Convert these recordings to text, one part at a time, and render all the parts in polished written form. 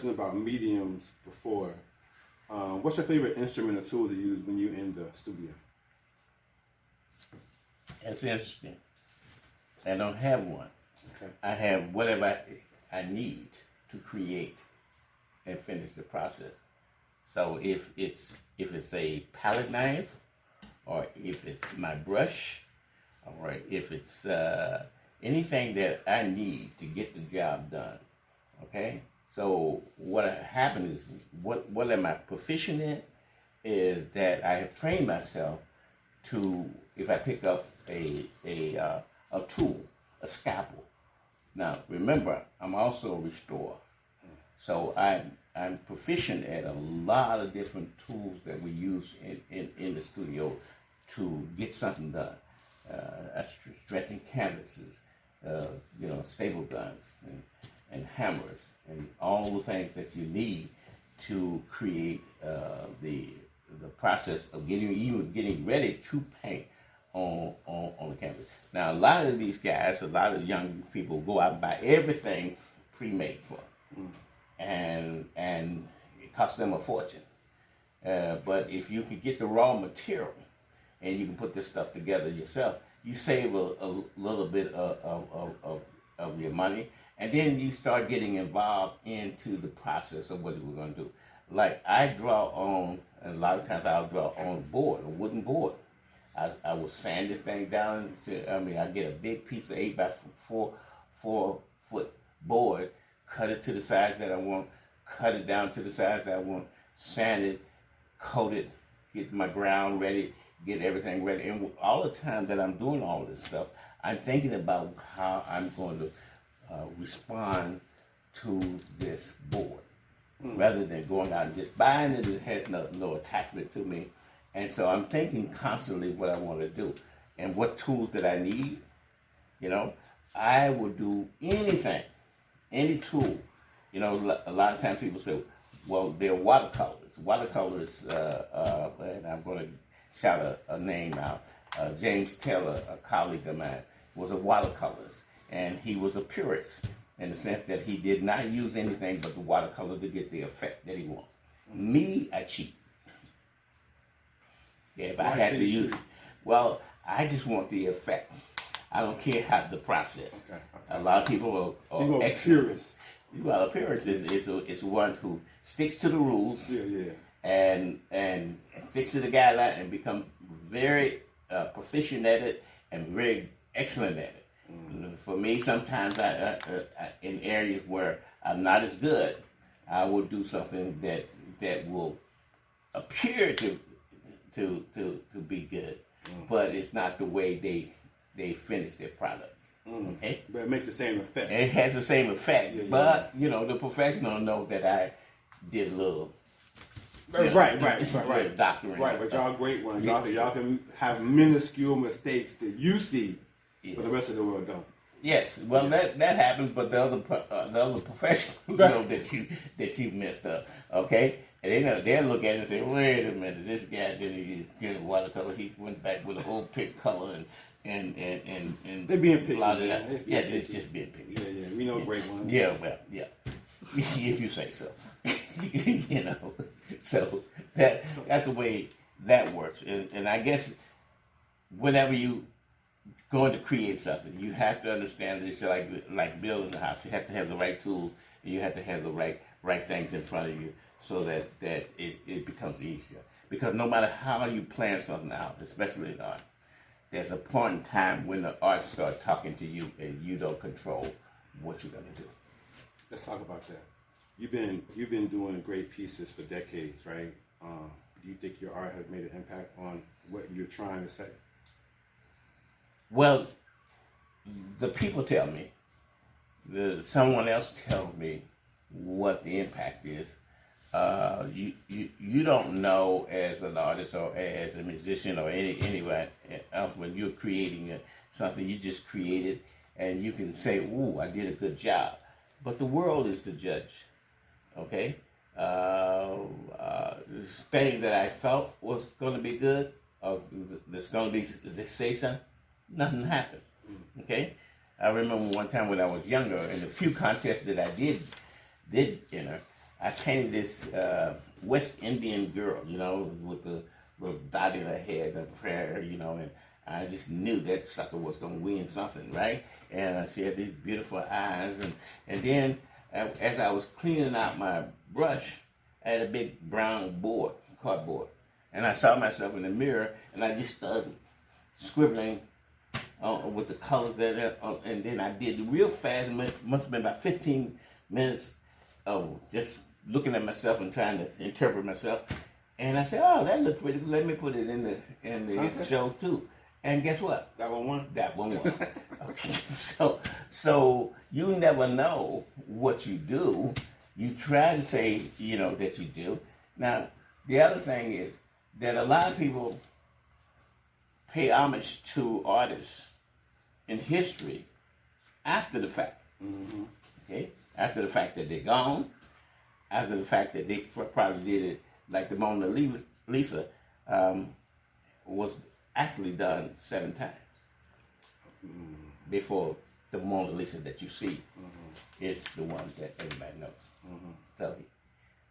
question about mediums before. What's your favorite instrument or tool to use when you're in the studio? That's interesting. I don't have one. Okay. I have whatever I need to create and finish the process. So if it's a palette knife, or if it's my brush, or if it's anything that I need to get the job done, okay? So what happened is, what am I proficient in is that I have trained myself to, if I pick up a tool, a scalpel. Now remember, I'm also a restorer, so I'm proficient at a lot of different tools that we use in the studio to get something done. Stretching canvases, staple guns and hammers and all the things that you need to create the process of getting ready to paint on the canvas. Now, a lot of these guys, a lot of young people go out and buy everything pre-made for them. And it costs them a fortune. But if you can get the raw material and you can put this stuff together yourself, you save a little bit of your money, and then you start getting involved into the process of what we're going to do. Like I draw on, and a lot of times I'll draw on a wooden board. I will sand this thing down. I get a big piece of 8 by 4 foot board, cut it to the size that I want, cut it down to the size that I want, sand it, coat it, get my ground ready, get everything ready. And all the time that I'm doing all this stuff, I'm thinking about how I'm going to respond to this board, rather than going out and just buying it. It has no attachment to me. And so I'm thinking constantly what I want to do and what tools that I need. I would do anything, any tool. A lot of times people say, well, they're watercolors. Watercolors, and I'm going to shout a name out. James Taylor, a colleague of mine, was a watercolorist, and he was a purist in the sense that he did not use anything but the watercolor to get the effect that he wanted. Me, I cheat. Yeah, if I had to use it, well, I just want the effect. I don't care how the process. Okay. A lot of people are purists. Well, a purist is one who sticks to the rules. And sticks to the guideline and become very proficient at it and very excellent at it. For me, sometimes I in areas where I'm not as good, I will do something that will appear to be good, but it's not the way they finish their product. Okay, but it makes the same effect. It has the same effect, but the professional know that I did a little. Right. Doctoring. Right, but y'all great ones. Y'all can have minuscule mistakes that you see, but the rest of the world don't. Yes, well, that happens, but the other professionals know that you messed up. Okay, and they'll look at it and say, wait a minute, this guy didn't use good watercolor. He went back with an old pink color and they're being picky. It's just being picky. Yeah, we know great ones. Yeah, well, yeah, if you say so. So that's the way that works. And I guess whenever you going to create something, you have to understand that it's like building a house. You have to have the right tools, and you have to have the right things in front of you, so that it becomes easier. Because no matter how you plan something out, especially in art, there's a point in time when the art starts talking to you and you don't control what you're going to do. Let's talk about that. You've been doing great pieces for decades, right? Do you think your art has made an impact on what you're trying to say? Well, the people tell me. Someone else tells me what the impact is. You don't know as an artist or as a musician or anyone else when you're creating something. You just create it and you can say, "Ooh, I did a good job," but the world is the judge. Okay, this thing that I felt was going to be good, or that's going to be the say nothing happened. Okay, I remember one time when I was younger, in the few contests that I did enter, I painted this West Indian girl, you know, with the little dot in her head, the prayer, you know, and I just knew that sucker was going to win something, right? And she had these beautiful eyes. And then as I was cleaning out my brush, I had a big brown cardboard. And I saw myself in the mirror, and I just started scribbling with the colors that and then I did it real fast. It must have been about 15 minutes of just looking at myself and trying to interpret myself. And I said, "Oh, that looks pretty good. Let me put it in the show too." And guess what? That one won? That one won. Okay. So you never know what you do. You try to say, you know, that you do. Now, the other thing is that a lot of people pay homage to artists in history after the fact. Mm-hmm. Okay? After the fact that they're gone, after the fact that they probably did it, like the Mona Lisa was actually done 7 times before the Mona Lisa that you see is the one that everybody knows.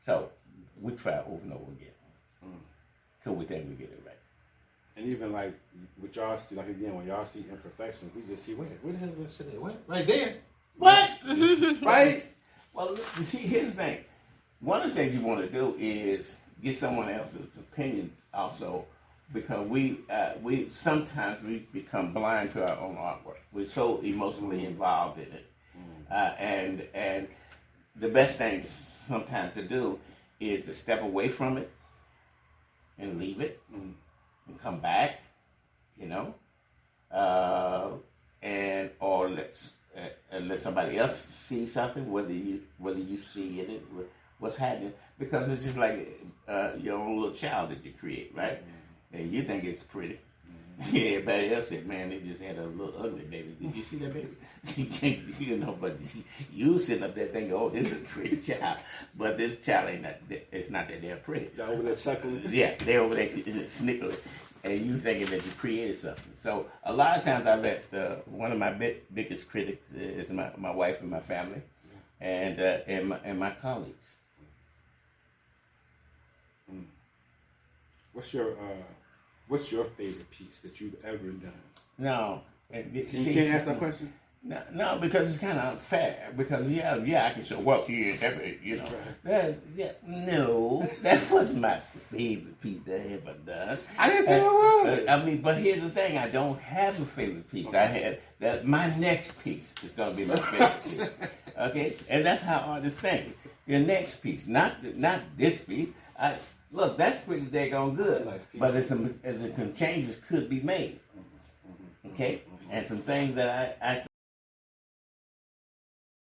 So we try over and over again till we think we get it right. And even like with y'all see, like again, when y'all see imperfections, we just see where the hell is that shit at? What? Right there. What? Right? Well, you see, here's the thing. One of the things you want to do is get someone else's opinion also, because we sometimes we become blind to our own artwork. We're so emotionally involved in it, and the best thing sometimes to do is to step away from it and leave it and come back, you know, and or let somebody else see something, whether you see it, what's happening, because it's just like your own little child that you create, right? And you think it's pretty. Everybody else said, "Man, they just had a little ugly baby. Did you see that baby?" You know, but you sitting up there thinking, "Oh, this is a pretty child," but this child ain't not. It's not that they're pretty. Y'all over there chuckling. Yeah, they're over there snickering, and you thinking that you created something. So a lot of times I let one of my biggest critics is my wife and my family, and my colleagues. What's your favorite piece that you've ever done? No, you can't ask that question. No, because it's kind of unfair. Because I can say, "Well, you know." Right. No, that wasn't my favorite piece that I ever done. I didn't say it was. I mean, but here's the thing: I don't have a favorite piece. Okay. I had that. My next piece is going to be my favorite piece. Okay, and that's how artists think. Your next piece, not this piece. Look, that's pretty daggone good, nice, but some changes could be made. Okay, and some things that I